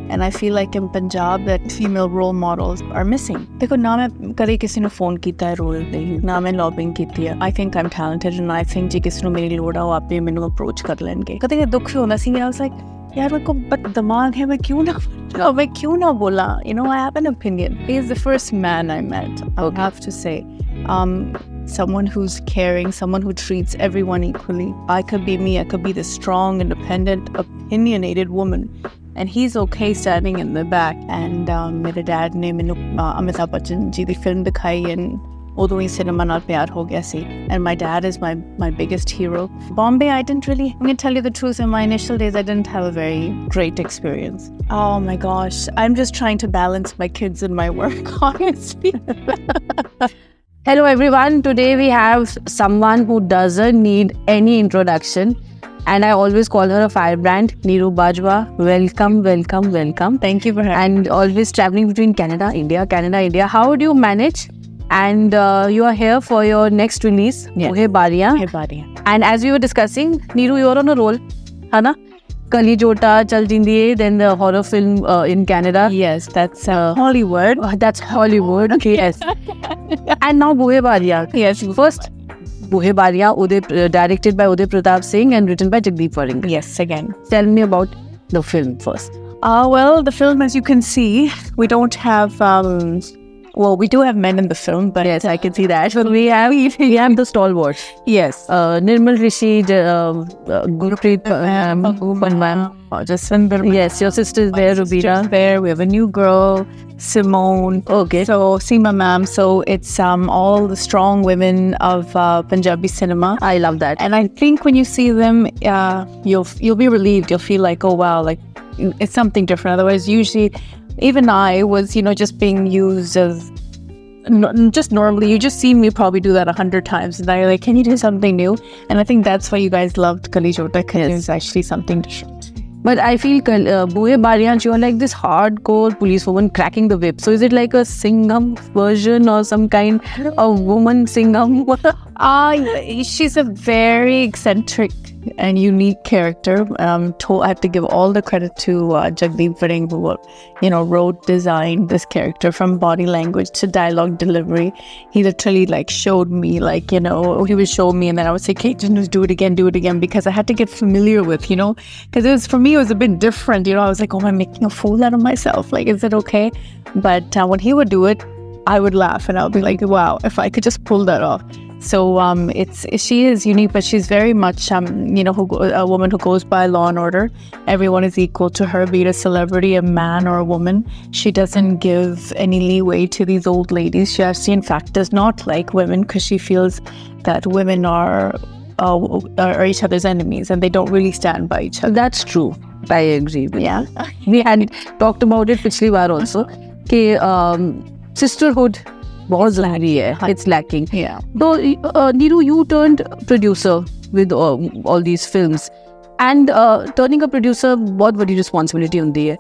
And I feel like in Punjab that female role models are missing. देखो ना मैं कभी किसी ने phone किया है role ਦੇ ना मैं lobbying की है. I think I'm talented and I think जे किसी ने मेरी लोड़ हो आप भी मैंने approach कर लेंगे. कभी दुख भी होना सी I was like यार मेरे को दिमाग है मैं क्यों ना बोला. You know, I have an opinion. He is the first man I met, I would have to say. Someone who's caring, someone who treats everyone equally. I could be me, I could be the strong, independent, opinionated woman. And he's okay standing in the back. And my dad ne mainu Amitabh Bachchan ji di film dikhai and udo hi cinema naal pyar ho gaya si. And my dad is my biggest hero. Bombay, I'm going to tell you the truth, in my initial days, I didn't have a very great experience. Oh my gosh, I'm just trying to balance my kids and my work, honestly. Hello everyone, today we have someone who doesn't need any introduction and I always call her a firebrand, Neeru Bajwa. Welcome. Thank you for having me. And always traveling between Canada, India. How do you manage? And you are here for your next release, yes. Bohe Bariyan. And as we were discussing, Neeru, you're on a roll, Hana? Kali Jota, Chal Jindiye, then the horror film in Canada. Yes, that's Hollywood. That's Hollywood, okay, yes. And now Bohe Bariyan. Yes. First, Bohe Bariyan, directed by Uday Pratap Singh and written by Jagdeep Waring. Yes, again. Tell me about the film first. Well, the film, as you can see, we don't have... we do have men in the film, but yes, I can see that. But we have the stalwarts. Yes. Nirmal Rishi, Gurpreet, yes, your sister is there, Rubina. There, we have a new girl, Simone. Okay. So, Seema ma'am. So, it's all the strong women of Punjabi cinema. I love that. And I think when you see them, you'll be relieved. You'll feel like, oh wow, like it's something different. Otherwise, usually... Even I was, just being used as just normally. You just seen me probably do that 100 times. And now you're like, can you do something new? And I think that's why you guys loved Kali Jota, because it's actually something different. But I feel Bohe Bariyan, you are like this hardcore policewoman cracking the whip. So is it like a Singham version or some kind of woman Singham? She's a very eccentric and unique character. I have to give all the credit to Jagdeep Waring, who wrote, designed this character from body language to dialogue delivery. He literally showed me, he would show me and then I would say, Kate, just do it again, because I had to get familiar with, because for me it was a bit different. I was like, oh, I'm making a fool out of myself. Like, is it okay? But when he would do it, I would laugh and I would be like, wow, if I could just pull that off. So she is unique, but she's very much a woman who goes by law and order. Everyone is equal to her, be it a celebrity, a man or a woman. She doesn't give any leeway to these old ladies. She in fact does not like women, because she feels that women are each other's enemies and they don't really stand by each other. That's true. I agree. Yeah. We had talked about it पिछली बार also कि sisterhood was it's lacking. Yeah. Though Neeru, you turned producer with all these films, and turning a producer बहुत बड़ी responsibility होती है.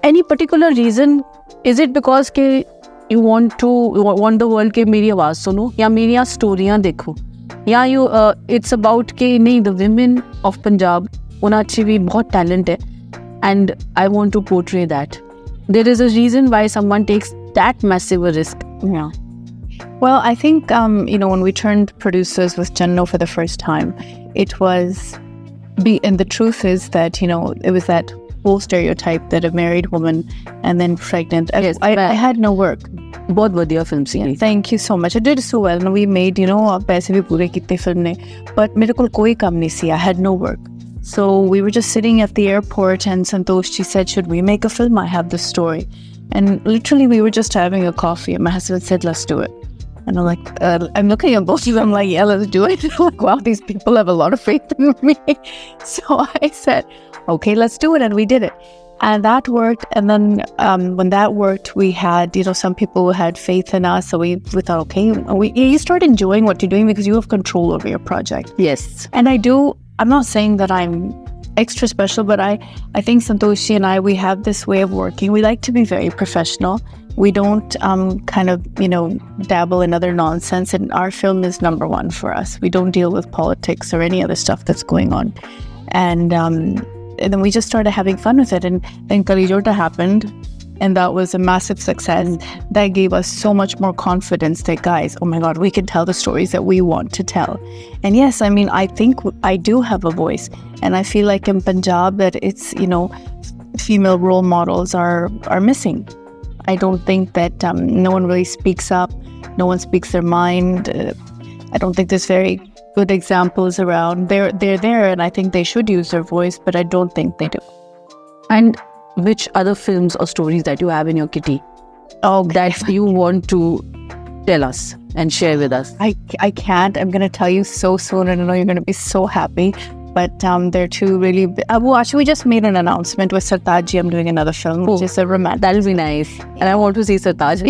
Any particular reason? Is it because के you want the world के मेरी आवाज़ सुनो या मेरी स्टोरियाँ देखो, या it's about के नहीं, the women of Punjab उन्हें भी बहुत talent है and I want to portray that. There is a reason why someone takes that massive a risk. Yeah. Well, I think, when we turned producers with Janno for the first time, it was, and the truth is that, it was that whole stereotype that a married woman and then pregnant. Yes, I had no work. बहुत बढ़िया film C. Thank you so much. I did so well. And we made, पैसे भी पूरे कितने film ने. But मेरे को कोई काम नहीं सी. I had no work. So we were just sitting at the airport and Santosh said, should we make a film? I have this story. And literally we were just having a coffee and my husband said, let's do it. And I'm like, I'm looking at both of them like, yeah, let's do it. I'm like, wow, these people have a lot of faith in me. So I said, okay, let's do it. And we did it. And that worked. And then when that worked, we had, some people who had faith in us. So we thought, okay, you start enjoying what you're doing because you have control over your project. Yes. And I'm not saying that I'm extra special, but I think Santoshi and we have this way of working. We like to be very professional. We don't dabble in other nonsense, and our film is number one for us. We don't deal with politics or any other stuff that's going on. And then we just started having fun with it. And then Kalijota happened, and that was a massive success. That gave us so much more confidence that, guys, oh my God, we can tell the stories that we want to tell. And yes, I mean, I think I do have a voice. And I feel like in Punjab that it's, female role models are missing. I don't think that no one really speaks up. No one speaks their mind. I don't think there's very good examples around. They're there, and I think they should use their voice, but I don't think they do. And which other films or stories that you have in your kitty that you want to tell us and share with us? I can't. I'm going to tell you so soon, and I know you're going to be so happy. But they're two really... actually, we just made an announcement with Sartaj. I'm doing another film, which is a romantic... That'll be nice. And I want to see Sartaj.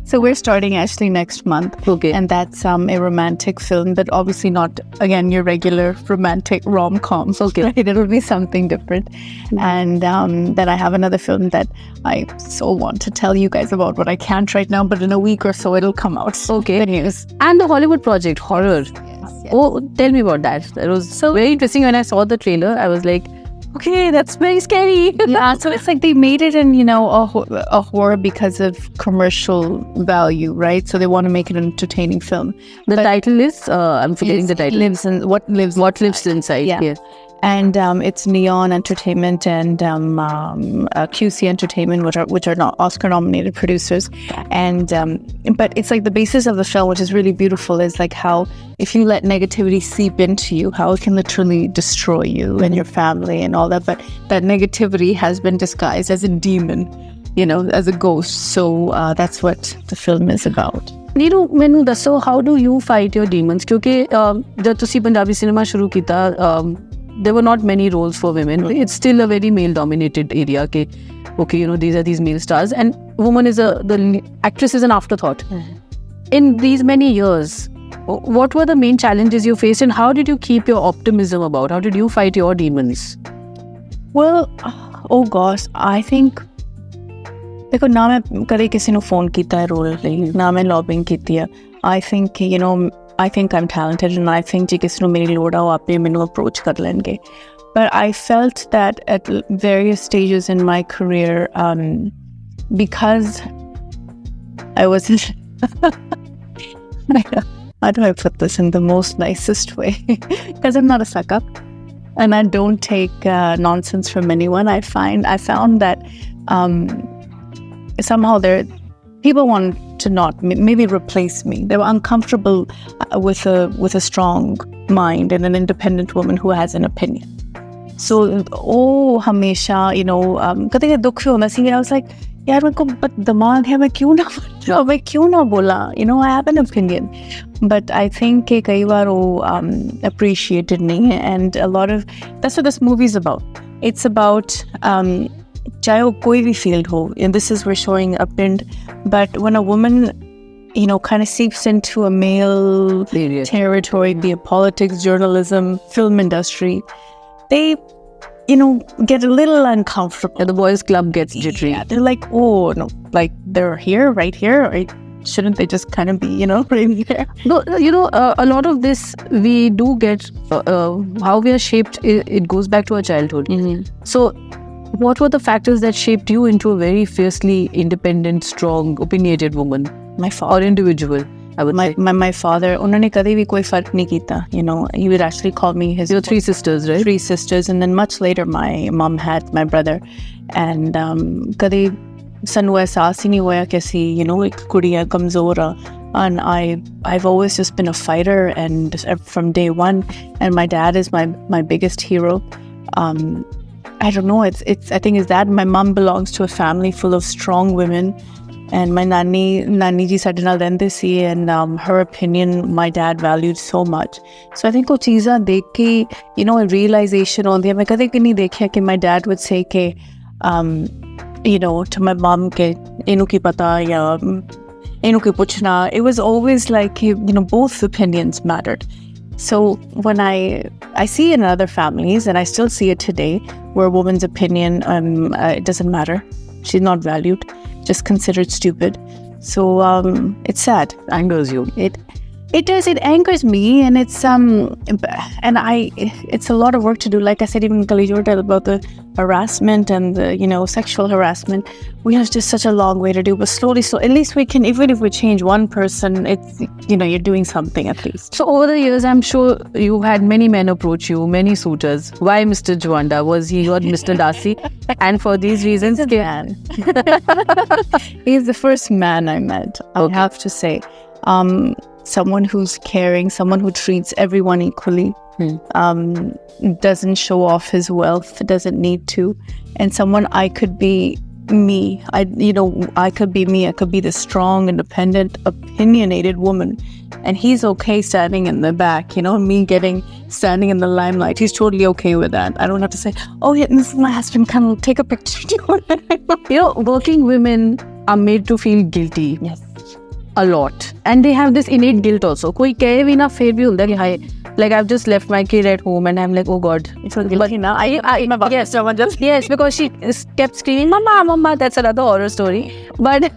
So we're starting actually next month. Okay. And that's a romantic film, but obviously not, again, your regular romantic rom-com. Okay. Right? It'll be something different. And then I have another film that I so want to tell you guys about, but I can't right now. But in a week or so, it'll come out. Okay. The news. And the Hollywood project, horror. Yes. Oh, tell me about that. That was so very interesting. When I saw the trailer, I was like, okay, that's very scary. Yeah, so it's like they made it in, a horror because of commercial value, right? So they want to make it an entertaining film. The title is, I'm forgetting the title. What Lives Inside. Yeah. And it's Neon Entertainment and QC Entertainment, which are not Oscar-nominated producers. And but it's like the basis of the film, which is really beautiful, is like how if you let negativity seep into you, how it can literally destroy you and your family and all that. But that negativity has been disguised as a demon, as a ghost. So that's what the film is about. Neeru, ਮੈਨੂੰ ਦੱਸੋ, how do you fight your demons? ਕਿਉਂਕਿ ਜਦ ਤੁਸੀਂ Punjabi cinema ਸ਼ੁਰੂ ਕੀਤਾ, there were not many roles for women. It's still a very male-dominated area. Okay, these are these male stars, and woman the actress is an afterthought. In these many years, what were the main challenges you faced, and how did you keep your optimism about? How did you fight your demons? Well, oh gosh, I think. देखो ना मैं कभी किसी ने phone किया है role लिए, ना मैं लॉबिंग की है. I think I think I'm talented, and I think जे किसी ने मेरी लोड़ हो आप भी मैंने approach कर लेंगे. But I felt that at various stages in my career, because I wasn't. How do I put this in the most nicest way? Because I'm not a suck up, and I don't take nonsense from anyone. I found that. Somehow people want to not maybe replace me. They were uncomfortable with a strong mind and an independent woman who has an opinion. So हमेशा कभी दुख भी होना चाहिए. I was like, यार मेरे को दिमाग है, मैं क्यों ना बोला. I have an opinion, but I think कि कई बार वो appreciated नहीं है. And a lot of that's what this movie is about. It's about चाहे वो कोई भी field हो, and this is we're showing a pinned, but when a woman kind of seeps into a male territory, be it politics, journalism, film industry, they get a little uncomfortable. The boys club gets jittery. Yeah, they're like, oh no, like they're here, right here, right? Shouldn't they just kind of be right there? No, a lot of this we do get how we are shaped. It goes back to our childhood. So what were the factors that shaped you into a very fiercely independent, strong, opinionated woman? My father. Or individual, I would say. My father, उन्होंने कभी भी कोई फर्क नहीं किया. He would actually call me his... Your 3 sisters, right? 3 sisters. And then much later, my mom had my brother. And कभी ਸਾਨੂੰ एहसास ही नहीं हुआ कैसी, एक कुड़ी है कमज़ोर. And I've always just been a fighter, and from day one. And my dad is my biggest hero. I don't know, it's I think it's that my mom belongs to a family full of strong women, and my nani ji ਸਾਡੇ ਨਾਲ ਰਹਿੰਦੇ ਸੀ, and her opinion my dad valued so much. So I think ਉਹ ਚੀਜ਼ਾਂ ਦੇਖ ਕੇ a realization ਆਉਂਦੀ ਹੈ. ਮੈਂ ਕਦੇ ਕਿ ਨਹੀਂ ਦੇਖਿਆ ਕਿ my dad would say ਕਿ to my mom ਕਿ ਇਹਨੂੰ ਕੀ ਪਤਾ ਜਾਂ ਇਹਨੂੰ ਕੀ ਪੁੱਛਣਾ. It was always like both opinions mattered. So when I see in other families, and I still see it today, where a woman's opinion it doesn't matter, she's not valued, just considered stupid. So it's sad. Angers you. It does. It anchors me, and it's it's a lot of work to do. Like I said, even Kali about the harassment and the sexual harassment. We have just such a long way to do, but slowly, so at least we can. Even if we change one person, it's you're doing something at least. So over the years, I'm sure you had many men approach you, many suitors. Why Mr. Jwanda? Was he your Mr. Dasi? And for these reasons, He's a man. He's the first man I met. I have to say. Someone who's caring, someone who treats everyone equally, doesn't show off his wealth, doesn't need to, and someone I could be me. I could be me. I could be the strong, independent, opinionated woman, and he's okay standing in the back. Me standing in the limelight. He's totally okay with that. I don't have to say, "Oh yeah, this is my husband. Come on, take a picture." Working women are made to feel guilty. Yes. A lot, and they have this innate guilt also. Koi kahe bhi na fir bhi hunda ki hi, like I've just left my kid at home and I'm like, oh God, it's so guilty now. Yes, because she kept screaming, mama. That's another horror story. But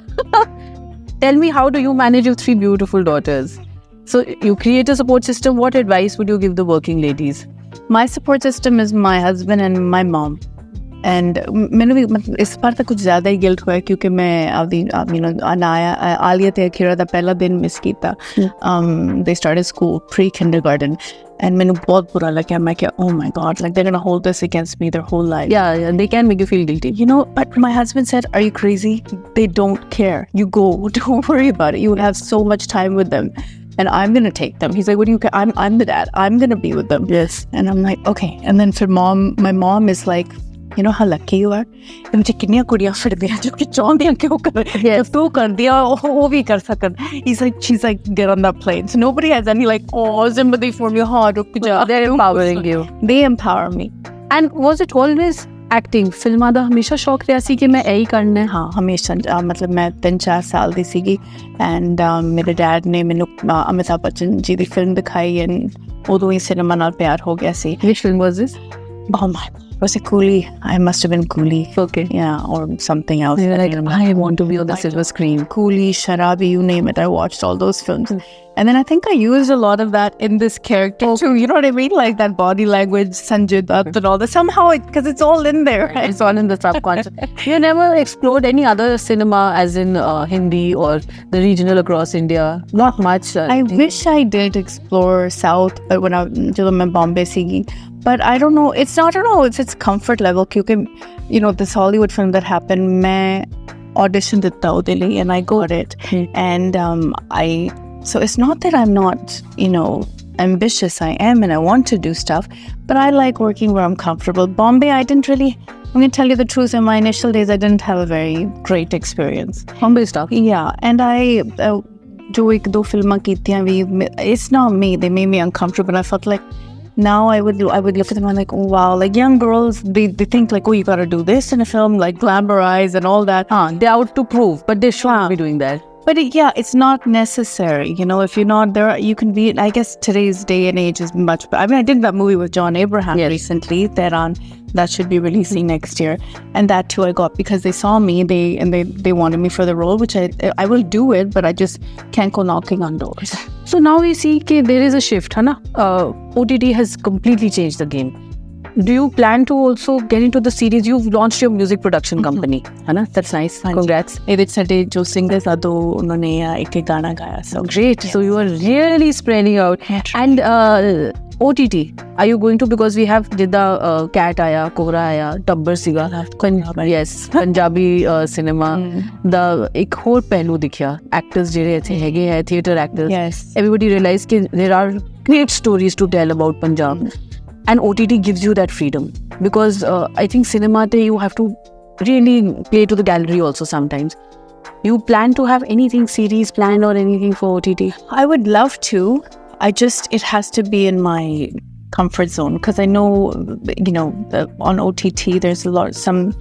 tell me, how do you manage your 3 beautiful daughters? So you create a support system. What advice would you give the working ladies? My support system is my husband and my mom. And मैंने भी इस बार तो कुछ ज़्यादा ही guilt हुआ है क्योंकि मैं आलिया ते अखीरा दा पहला दिन मिस किया. They started school pre-kindergarten and मैंने बहुत बुरा लगा. मैं क्या, oh my God, like they're gonna hold this against me their whole life. Yeah, they can make you feel guilty. But my husband said, "Are you crazy? They don't care. You go, don't worry about it. You will have so much time with them." And I'm gonna take them. He's like, "What do you care? I'm the dad. I'm gonna be with them." Yes. And I'm like, okay. And then for my mom is like, you know how lucky you are? मुझे कितनी कुड़ियाँ फिरदियाँ जो कि चाहदियाँ कि वो कर जब तू कर दिया वो भी कर सकन. She's like, get on that plane. So nobody has any like, oh, sympathy for me. हाँ, रुक जा. They're empowering you. They empower me. And was it always acting? फिल्मां दा हमेशा शौक रहा सी कि मैं यही करना है. हाँ, हमेशा. मतलब मैं 3-4 साल दी सीगी and मेरे डैड ने मैंने अमिताभ बच्चन जी दी फिल्म दिखाई and उदों ही सिनेमा नाल प्यार हो गया सी. Which film was this? Oh my. Was it Coolie? I must have been Coolie. Okay. Yeah, or something else. You're like, I want to be on the silver screen. Coolie, Sharabi, you name it. I watched all those films. And then I think I used a lot of that in this character too. You know what I mean? Like that body language, Sanjay Dutt and all that. Somehow, because it's all in there. Right? It's all in the subconscious. You never explored any other cinema as in Hindi or the regional across India? Not much. I wish I did explore South when I was Bombay sigi. But I don't know. It's it's comfort level. Because, this Hollywood film that happened, I auditioned it and I got it. And so it's not that I'm not, ambitious. I am and I want to do stuff. But I like working where I'm comfortable. Bombay, I'm going to tell you the truth. In my initial days, I didn't have a very great experience. Bombay stuff? Yeah. And I... it's not me. They made me uncomfortable. I felt like now I would look at them and I'm like, oh wow, like young girls, they think like, oh, you gotta do this in a film, like glamorize and all that. They're out to prove, but they shouldn't be doing that. But it's not necessary. If you're not there, you can be. I guess today's day and age is much better. I mean, I did that movie with John Abraham recently. That should be releasing next year, and that too I got because they saw me. They wanted me for the role, which I will do it, but I just can't go knocking on doors. So now we see that there is a shift, है ना? OTT has completely changed the game. Do you plan to also get into the series? You've launched your music production company, है ना? That's nice. Congrats. Edith Sade, jo singers ado unhone ek gaana gaya. So great. Yes. So you are really spreading out. And OTT, are you going to? Because we have jidda Cat aaya, Cobra aaya, Tabbar siga. Yes, Punjabi cinema. The ek ਹੋਰ ਪਹਿਲੂ ਦਿਖਿਆ. Actors ਜਿਹੜੇ ਇੱਥੇ ਹੈਗੇ ਹੈ, theatre actors. Yes. Everybody realized that there are great stories to tell about Punjab. And OTT gives you that freedom because I think cinema you have to really play to the gallery also sometimes. You plan to have anything series planned or anything for OTT? I would love to. It has to be in my comfort zone because I know, on OTT there's some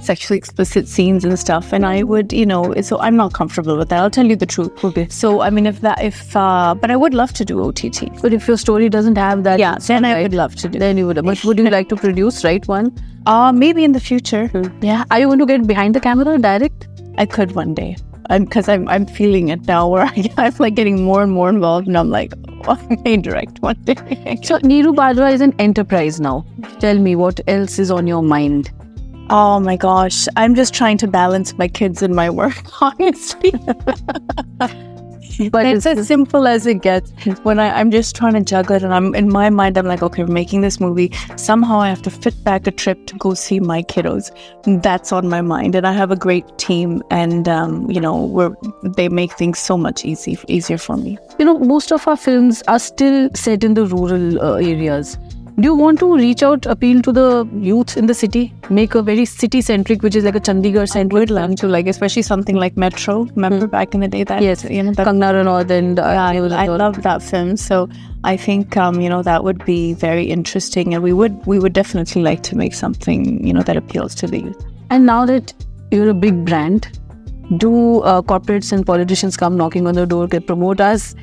sexually explicit scenes and stuff, and I would, so I'm not comfortable with that. I'll tell you the truth. Okay. So I mean, but I would love to do OTT. But if your story doesn't have that, then I would love to do. Then you would. But would you like to produce, right? One? Maybe in the future. Yeah. Are you going to get behind the camera, direct? I could one day. and because I'm feeling it now, where I'm like getting more and more involved, and I'm like, oh, I may direct one day. So Neeru Bajwa is an enterprise now. Tell me, what else is on your mind? Oh my gosh, I'm just trying to balance my kids and my work, honestly. But it's as simple as it gets. When I'm just trying to juggle it, and I'm in my mind, I'm like, okay, we're making this movie. Somehow I have to fit back a trip to go see my kiddos. That's on my mind, and I have a great team, and they make things so much easier for me. Most of our films are still set in the rural areas. Do you want to reach out, appeal to the youth in the city, make a very city-centric, which is like a Chandigarh-centric? I would love to, especially something like Metro. Remember back in the day that? Yes, Kangna Ranaut and I love that film. So I think that would be very interesting, and we would definitely like to make something that appeals to the youth. And now that you're a big brand, do corporates and politicians come knocking on the door to promote us,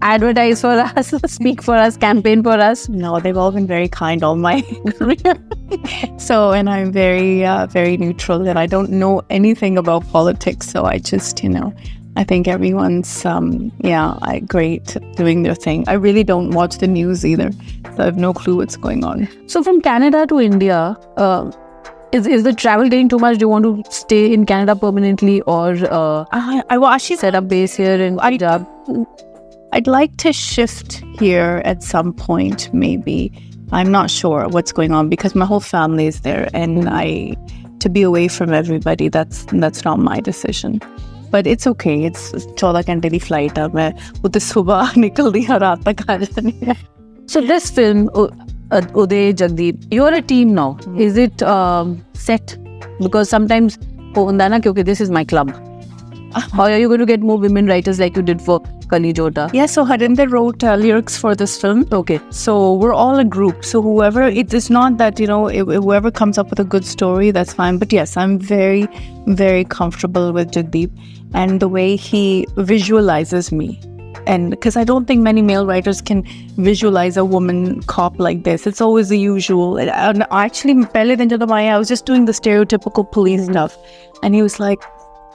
advertise for us, speak for us, campaign for us? No, they've all been very kind all my career. So, and I'm very, very neutral, and I don't know anything about politics. So I just, I think everyone's, great doing their thing. I really don't watch the news either, so I have no clue what's going on. So from Canada to India, Is the travel getting too much? Do you want to stay in Canada permanently, or I will actually set up base here in Punjab? I'd like to shift here at some point, maybe. I'm not sure what's going on because my whole family is there, and to be away from everybody, that's not my decision. But it's okay. It's 14 घंटे दी flight है. मैं उधर सुबह निकलती हूँ, रात तक आ जाती हूँ. So this film, Uday, Jagdeep, you're a team now. Is it set? Because sometimes, kyunki this is my club. Or are you going to get more women writers like you did for Kali Jota? Yeah, so Harinder wrote lyrics for this film. Okay. So we're all a group. So whoever, it's not that, whoever comes up with a good story, that's fine. But yes, I'm very, very comfortable with Jagdeep and the way he visualizes me. And because I don't think many male writers can visualize a woman cop like this. It's always the usual. And actually, pehle din jab I was just doing the stereotypical police stuff. And he was like,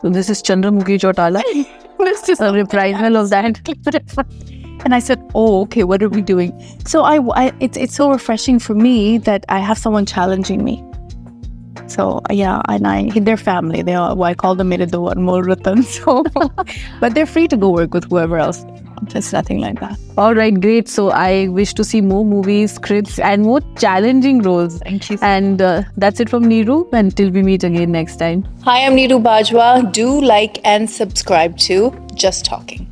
so this is Chandramukhi Chautala. It's just a reprisal of that. And I said, oh, okay, what are we doing? So it's so refreshing for me that I have someone challenging me. So yeah, and they're family. I call them Mulratan. So, but they're free to go work with whoever else. There's nothing like that. All right, great. So I wish to see more movies, scripts, and more challenging roles. Thank you. And that's it from Neeru. Until we meet again next time. Hi, I'm Neeru Bajwa. Do like and subscribe to Just Talking.